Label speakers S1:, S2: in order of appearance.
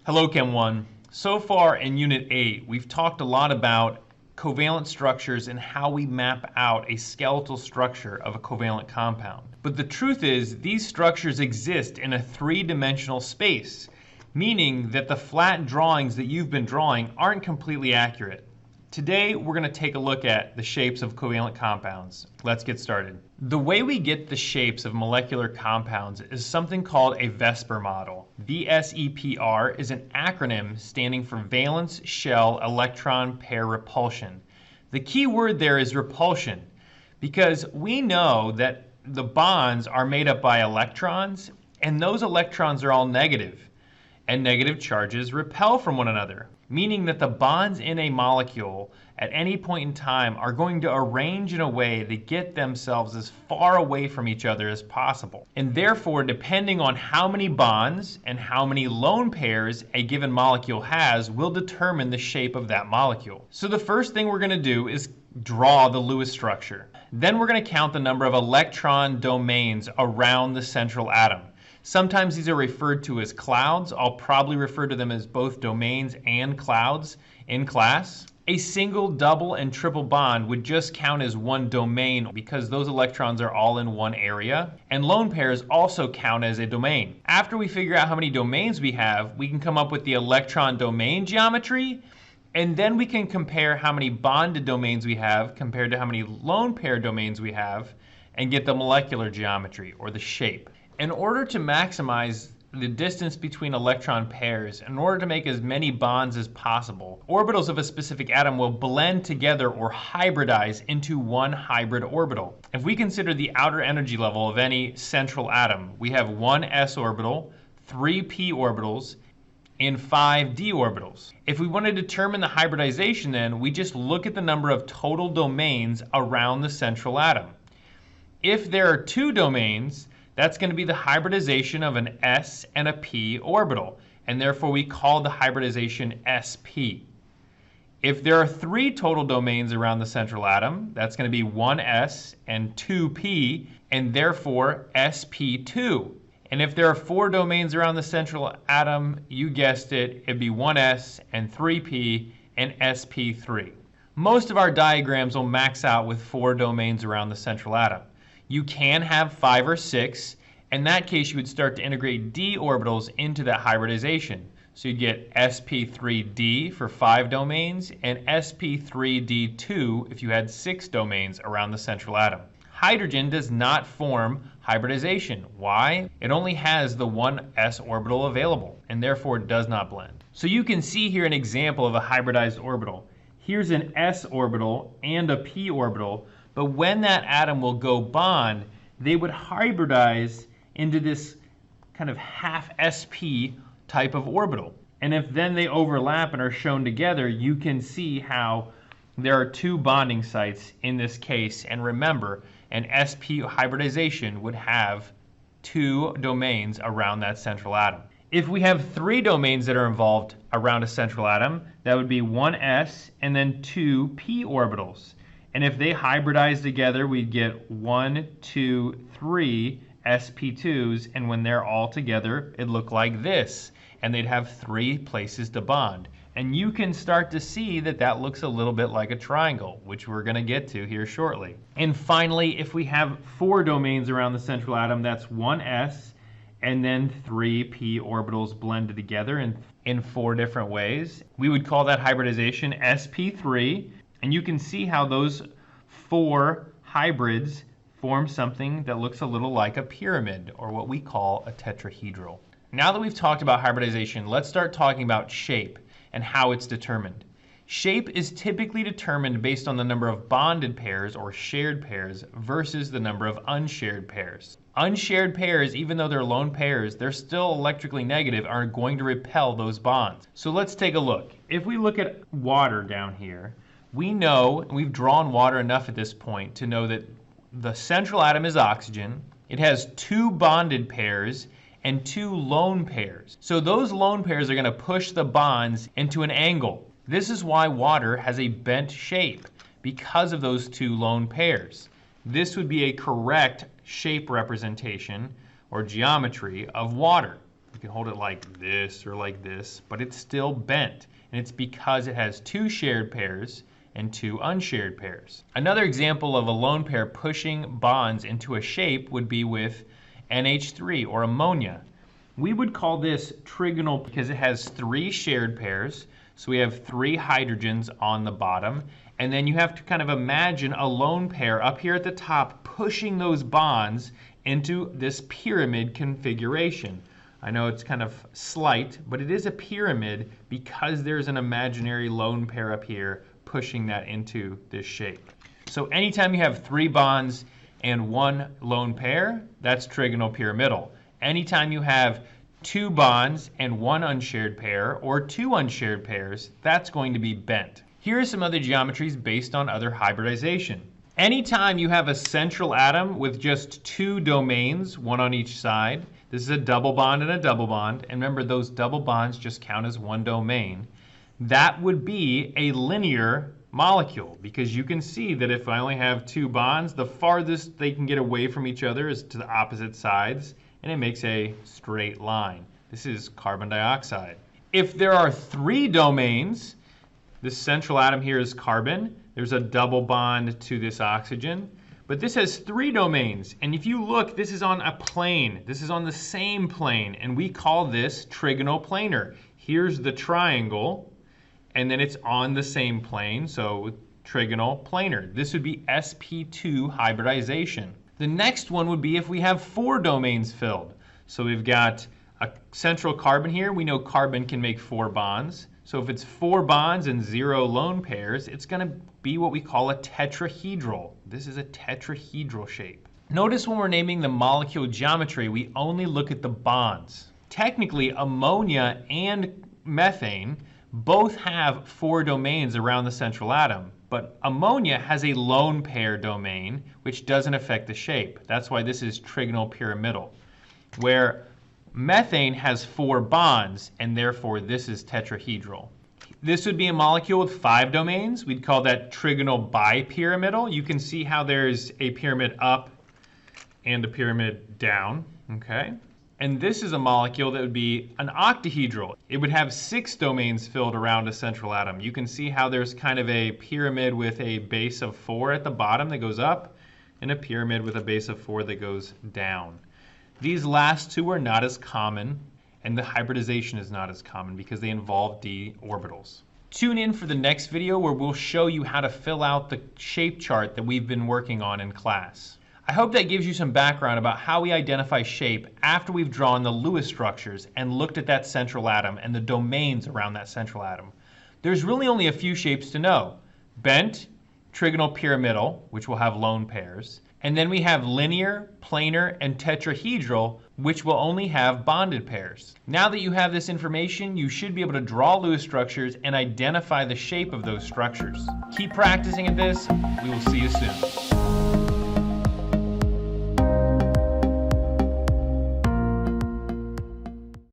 S1: Hello, Chem 1. So far in Unit 8, we've talked a lot about covalent structures and how we map out a skeletal structure of a covalent compound. But the truth is, these structures exist in a three-dimensional space, meaning that the flat drawings that you've been drawing aren't completely accurate. Today, we're going to take a look at the shapes of covalent compounds. Let's get started. The way we get the shapes of molecular compounds is something called a Vesper model. VSEPR is an acronym standing for valence shell electron pair repulsion. The key word there is repulsion, because we know that the bonds are made up by electrons, and those electrons are all negative, and negative charges repel from one another, meaning that the bonds in a molecule at any point in time are going to arrange in a way to get themselves as far away from each other as possible. And therefore, depending on how many bonds and how many lone pairs a given molecule has will determine the shape of that molecule. So the first thing we're going to do is draw the Lewis structure. Then we're going to count the number of electron domains around the central atom. Sometimes these are referred to as clouds. I'll probably refer to them as both domains and clouds in class. A single, double, and triple bond would just count as one domain because those electrons are all in one area. And lone pairs also count as a domain. After we figure out how many domains we have, we can come up with the electron domain geometry, and then we can compare how many bonded domains we have compared to how many lone pair domains we have and get the molecular geometry, or the shape. In order to maximize the distance between electron pairs, in order to make as many bonds as possible, orbitals of a specific atom will blend together or hybridize into one hybrid orbital. If we consider the outer energy level of any central atom, we have one s orbital, 3 p orbitals, and 5 d orbitals. If we want to determine the hybridization, then we just look at the number of total domains around the central atom. If there are 2 domains, that's going to be the hybridization of an s and a p orbital, and therefore we call the hybridization sp. If there are 3 total domains around the central atom, that's going to be 1s and 2p, and therefore sp2. And if there are 4 domains around the central atom, you guessed it, it'd be 1s and 3p and sp3. Most of our diagrams will max out with 4 domains around the central atom. You can have 5 or 6. In that case, you would start to integrate d orbitals into that hybridization. So you'd get sp3d for 5 domains and sp3d2 if you had 6 domains around the central atom. Hydrogen does not form hybridization. Why? It only has the one s orbital available and therefore does not blend. So you can see here an example of a hybridized orbital. Here's an s orbital and a p orbital. But when that atom will go bond, they would hybridize into this kind of half sp type of orbital. And if then they overlap and are shown together, you can see how there are 2 bonding sites in this case. And remember, an sp hybridization would have 2 domains around that central atom. If we have 3 domains that are involved around a central atom, that would be 1s and then 2 p orbitals. And if they hybridize together, we'd get 1, 2, 3 sp2s, and when they're all together, it'd look like this. And they'd have 3 places to bond. And you can start to see that that looks a little bit like a triangle, which we're going to get to here shortly. And finally, if we have 4 domains around the central atom, that's 1s, and then 3 p orbitals blended together in 4 different ways. We would call that hybridization sp3. And you can see how those 4 hybrids form something that looks a little like a pyramid, or what we call a tetrahedral. Now that we've talked about hybridization, let's start talking about shape and how it's determined. Shape is typically determined based on the number of bonded pairs or shared pairs versus the number of unshared pairs. Unshared pairs, even though they're lone pairs, they're still electrically negative, are going to repel those bonds. So let's take a look. If we look at water down here, we know, and we've drawn water enough at this point to know that the central atom is oxygen. It has 2 bonded pairs and 2 lone pairs. So those lone pairs are going to push the bonds into an angle. This is why water has a bent shape, because of those 2 lone pairs. This would be a correct shape representation or geometry of water. can hold it like this or like this, but it's still bent. And it's because it has two shared pairs and two unshared pairs. Another example of a lone pair pushing bonds into a shape would be with NH3 or ammonia. We would call this trigonal because it has three shared pairs. So we have three hydrogens on the bottom. And then you have to kind of imagine a lone pair up here at the top pushing those bonds into this pyramid configuration. I know it's kind of slight, but it is a pyramid because there's an imaginary lone pair up here pushing that into this shape. So anytime you have three bonds and one lone pair, that's trigonal pyramidal. Anytime you have two bonds and one unshared pair, or two unshared pairs, that's going to be bent. Here are some other geometries based on other hybridization. Anytime you have a central atom with just two domains, one on each side, this is a double bond and a double bond, and remember those double bonds just count as one domain, that would be a linear molecule, because you can see that if I only have two bonds, the farthest they can get away from each other is to the opposite sides, and it makes a straight line. This is carbon dioxide. If there are three domains, this central atom here is carbon, there's a double bond to this oxygen, but this has three domains, and if you look, this is on a plane. This is on the same plane, and we call this trigonal planar. Here's the triangle, and then it's on the same plane, so trigonal planar. This would be sp2 hybridization. The next one would be if we have four domains filled. So we've got a central carbon here. We know carbon can make four bonds. So if it's four bonds and zero lone pairs, it's going to be what we call a tetrahedral. This is a tetrahedral shape. Notice when we're naming the molecule geometry, we only look at the bonds. Technically, ammonia and methane both have four domains around the central atom, but ammonia has a lone pair domain, which doesn't affect the shape. That's why this is trigonal pyramidal, where methane has four bonds, and therefore this is tetrahedral. This would be a molecule with five domains. We'd call that trigonal bipyramidal. You can see how there's a pyramid up and a pyramid down, okay? And this is a molecule that would be an octahedral. It would have six domains filled around a central atom. You can see how there's kind of a pyramid with a base of 4 at the bottom that goes up, and a pyramid with a base of 4 that goes down. These last two are not as common, and the hybridization is not as common because they involve d orbitals. Tune in for the next video where we'll show you how to fill out the shape chart that we've been working on in class. I hope that gives you some background about how we identify shape after we've drawn the Lewis structures and looked at that central atom and the domains around that central atom. There's really only a few shapes to know. Bent, trigonal pyramidal, which will have lone pairs, and then we have linear, planar, and tetrahedral, which will only have bonded pairs. Now that you have this information, you should be able to draw Lewis structures and identify the shape of those structures. Keep practicing at this. We will see you soon.